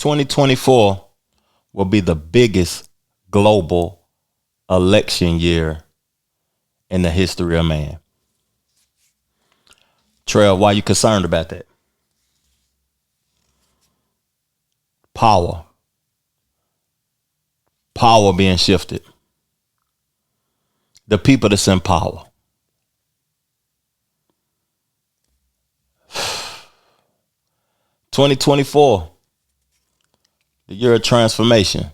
2024 will be the biggest global election year in the history of man. Trail, why are you concerned about that? Power being shifted. The people that's in power. $2024, the year of transformation.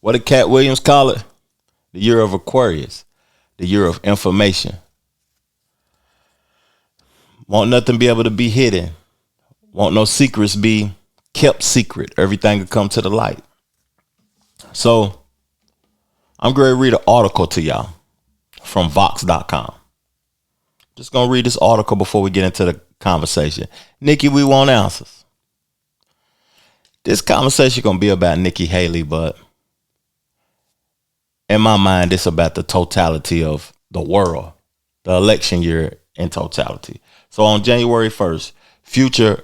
What did Cat Williams call it? The year of Aquarius, the year of information. Won't nothing be able to be hidden. Won't no secrets be kept secret. Everything will come to the light. So I'm going to read an article to y'all from Vox.com. Just going to read this article before we get into the conversation. Nikki, we want answers. This conversation going to be about Nikki Haley, but in my mind, it's about the totality of the world, the election year in totality. So on January 1st, Future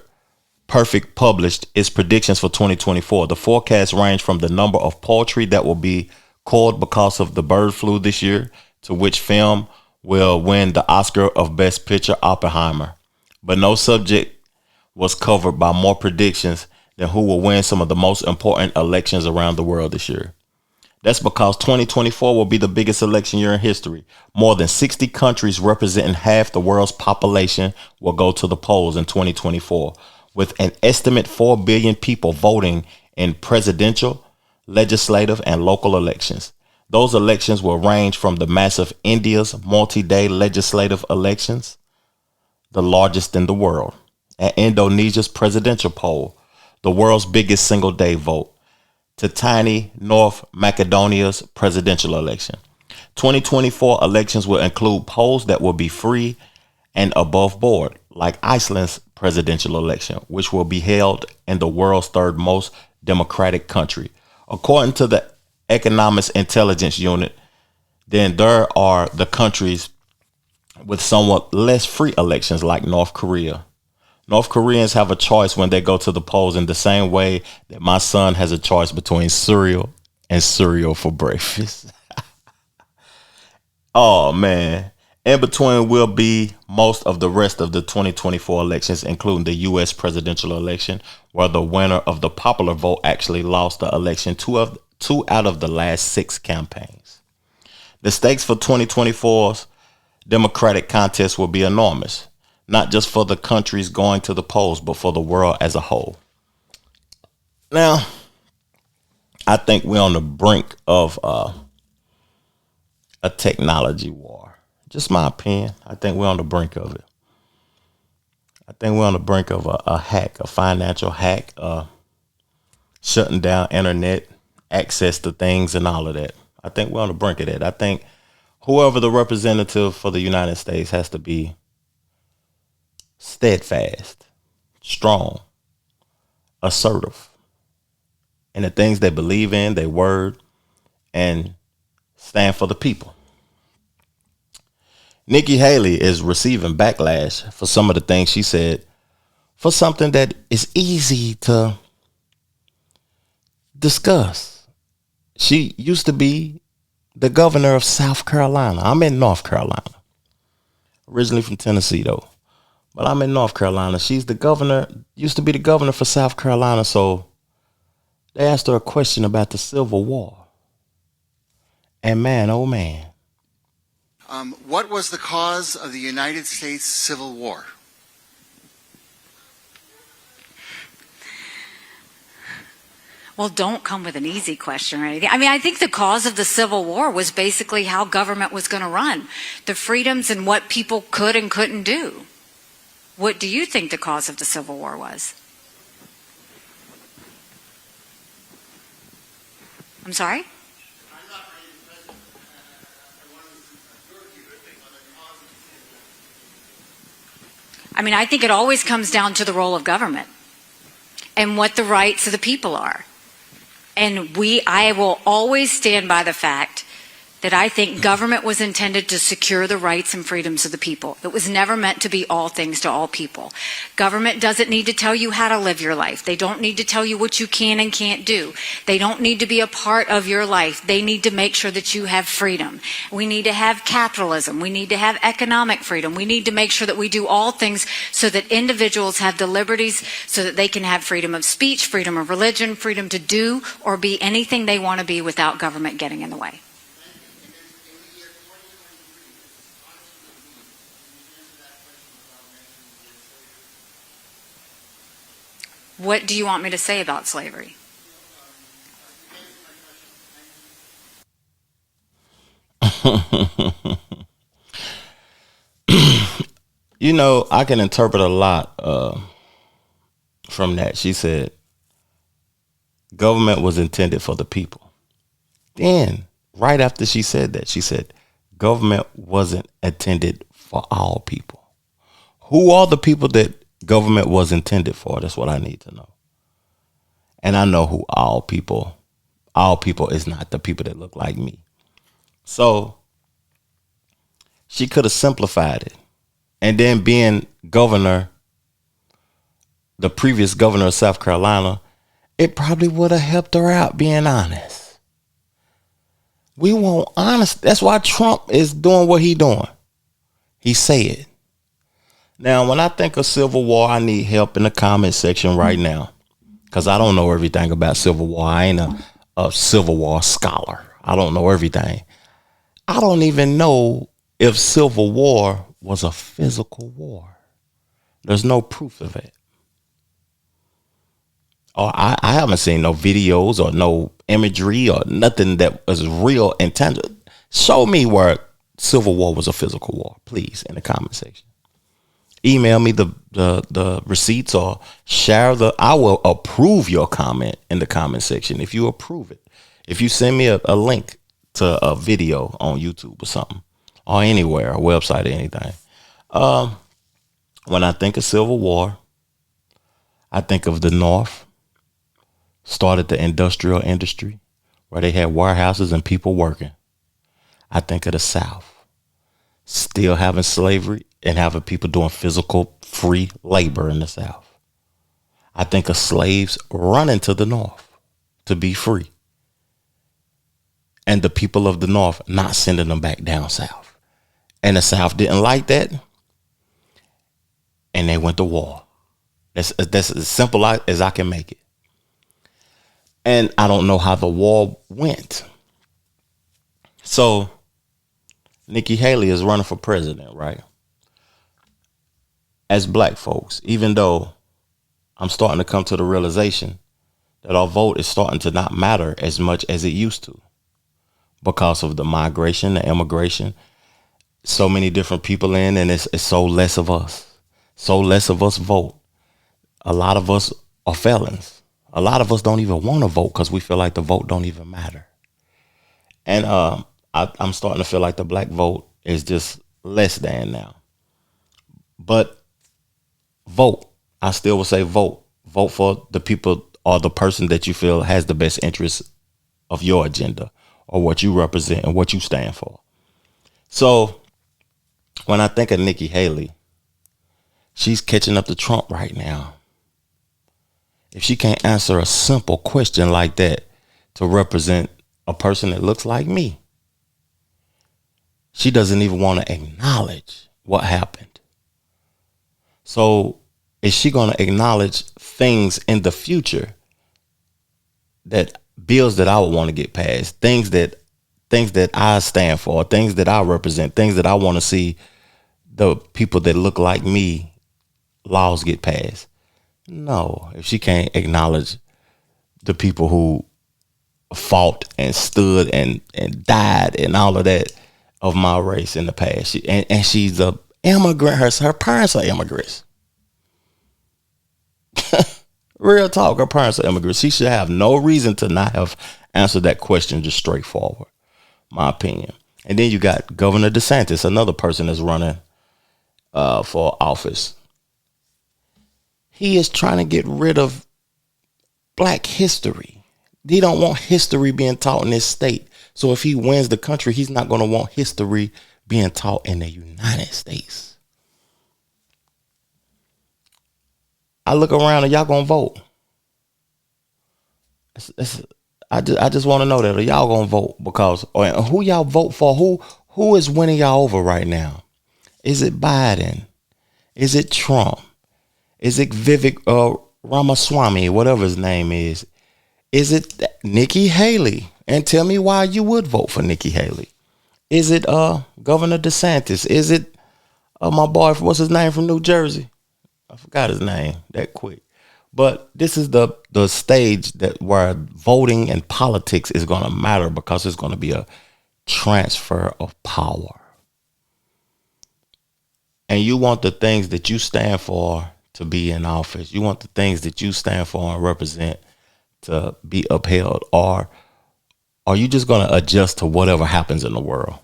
Perfect published its predictions for 2024. The forecasts range from the number of poultry that will be culled because of the bird flu this year to which film will win the Oscar of Best Picture, Oppenheimer. But no subject was covered by more predictions than who will win some of the most important elections around the world this year. That's because 2024 will be the biggest election year in history. More than 60 countries representing half the world's population will go to the polls in 2024, with an estimate 4 billion people voting in presidential, legislative, and local elections. Those elections will range from the massive India's multi-day legislative elections, the largest in the world, and Indonesia's presidential poll, the world's biggest single-day vote, to tiny North Macedonia's presidential election. 2024 elections will include polls that will be free and above board, like Iceland's presidential election, which will be held in the world's third most democratic country. According to the Economics Intelligence Unit, then there are the countries with somewhat less free elections like North Korea. North Koreans have a choice when they go to the polls in the same way that my son has a choice between cereal and cereal for breakfast. Oh, man. In between will be most of the rest of the 2024 elections, including the U.S. presidential election, where the winner of the popular vote actually lost the election two out of the last 6 campaigns. The stakes for 2024's Democratic contest will be enormous, not just for the countries going to the polls, but for the world as a whole. Now, I think we're on the brink of a technology war. Just my opinion. I think we're on the brink of it. I think we're on the brink of a hack, a financial hack, shutting down internet access to things and all of that. I think we're on the brink of that. I think whoever the representative for the United States has to be steadfast, strong, assertive in the things they believe in, their word, and stand for the people. Nikki Haley is receiving backlash for some of the things she said, for something that is easy to discuss. She used to be the governor of South Carolina. I'm in North Carolina. Originally from Tennessee, though. But I'm in North Carolina. She's the governor, used to be the governor for South Carolina. So they asked her a question about the Civil War. And man, oh man. What was the cause of the United States Civil War? Well, don't come with an easy question or anything. I mean, I think the cause of the Civil War was basically how government was going to run, the freedoms and what people could and couldn't do. What do you think the cause of the Civil War was? I'm sorry? I mean, I think it always comes down to the role of government and what the rights of the people are. And I will always stand by the fact that I think government was intended to secure the rights and freedoms of the people. It was never meant to be all things to all people. Government doesn't need to tell you how to live your life. They don't need to tell you what you can and can't do. They don't need to be a part of your life. They need to make sure that you have freedom. We need to have capitalism. We need to have economic freedom. We need to make sure that we do all things so that individuals have the liberties so that they can have freedom of speech, freedom of religion, freedom to do or be anything they want to be without government getting in the way. What do you want me to say about slavery? You know, I can interpret a lot from that. She said, government was intended for the people. Then, right after she said that, she said, government wasn't intended for all people. Who are the people that government was intended for? That's what I need to know. And I know who all people is not the people that look like me. So she could have simplified it. And then being governor, the previous governor of South Carolina, it probably would have helped her out, being honest. We want honest. That's why Trump is doing what he doing. He said. Now, when I think of Civil War, I need help in the comment section right now. Because I don't know everything about Civil War. I ain't a Civil War scholar. I don't know everything. I don't even know if Civil War was a physical war. There's no proof of it. Or I haven't seen no videos or no imagery or nothing that was real and tangible. Show me where Civil War was a physical war, please, in the comment section. Email me the receipts or share I will approve your comment in the comment section if you approve it. If you send me a link to a video on YouTube or something or anywhere, a website or anything. When I think of Civil War, I think of the North. Started the industrial industry where they had warehouses and people working. I think of the South. Still having slavery and having people doing physical free labor in the South. I think of slaves running to the North to be free. And the people of the North not sending them back down South. And the South didn't like that. And they went to war. That's as simple as I can make it. And I don't know how the war went. So Nikki Haley is running for president, right? As black folks, even though I'm starting to come to the realization that our vote is starting to not matter as much as it used to because of the migration, the immigration, so many different people in, and it's so less of us. So less of us vote. A lot of us are felons. A lot of us don't even want to vote because we feel like the vote don't even matter. And I'm starting to feel like the black vote is just less than now. But vote. I still would say vote. Vote for the people or the person that you feel has the best interest of your agenda or what you represent and what you stand for. So when I think of Nikki Haley, she's catching up to Trump right now. If she can't answer a simple question like that to represent a person that looks like me, she doesn't even want to acknowledge what happened. So is she going to acknowledge things in the future, that bills that I would want to get passed, things that I stand for, things that I represent, things that I want to see the people that look like me, laws get passed? No, if she can't acknowledge the people who fought and stood and died and all of that of my race in the past. And she's a immigrant. Her parents are immigrants. Real talk, her parents are immigrants. She should have no reason to not have answered that question just straightforward, my opinion. And then you got Governor DeSantis, another person that's running for office. He is trying to get rid of black history. He don't want history being taught in this state. So if he wins the country, he's not going to want history being taught in the United States. I look around and y'all going to vote. I just want to know that. Are y'all going to vote? Because who y'all vote for? Who is winning y'all over right now? Is it Biden? Is it Trump? Is it Vivek Ramaswamy, whatever his name is? Is it Nikki Haley? And tell me why you would vote for Nikki Haley. Is it Governor DeSantis? Is it my boy, what's his name, from New Jersey? I forgot his name that quick. But this is the stage that where voting and politics is going to matter, because it's going to be a transfer of power. And you want the things that you stand for to be in office. You want the things that you stand for and represent to be upheld. Or are you just going to adjust to whatever happens in the world?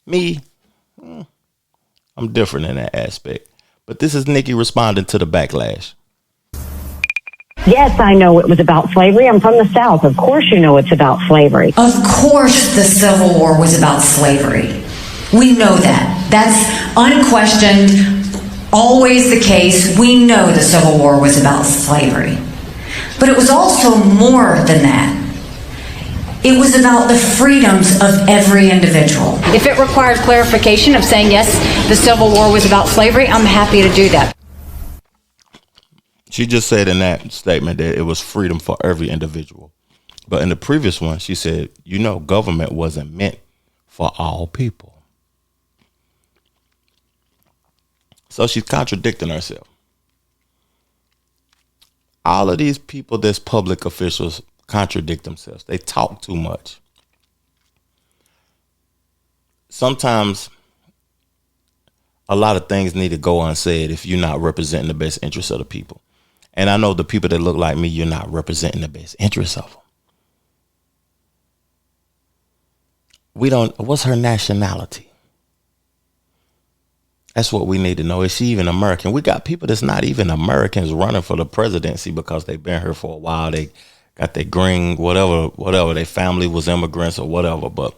Me, I'm different in that aspect. But this is Nikki responding to the backlash. Yes, I know it was about slavery. I'm from the South. Of course you know it's about slavery. Of course the Civil War was about slavery. We know that. That's unquestioned, always the case. We know the Civil War was about slavery. But it was also more than that. It was about the freedoms of every individual. If it requires clarification of saying, yes, the Civil War was about slavery, I'm happy to do that. She just said in that statement that it was freedom for every individual. But in the previous one, she said, government wasn't meant for all people. So she's contradicting herself. All of these people that's public officials contradict themselves. They talk too much. Sometimes a lot of things need to go unsaid if you're not representing the best interests of the people. And I know the people that look like me, you're not representing the best interests of them. What's her nationality? That's what we need to know. Is she even American? We got people that's not even Americans running for the presidency because they've been here for a while. They got their green, whatever. Their family was immigrants or whatever, but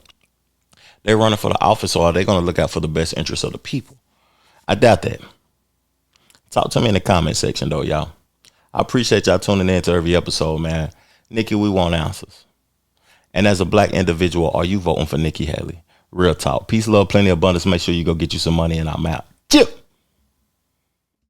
they're running for the office, or are they going to look out for the best interests of the people? I doubt that. Talk to me in the comment section, though, y'all. I appreciate y'all tuning in to every episode, man. Nikki, we want answers. And as a black individual, are you voting for Nikki Haley? Real talk. Peace, love, plenty of abundance. Make sure you go get you some money, and I'm out. Chip.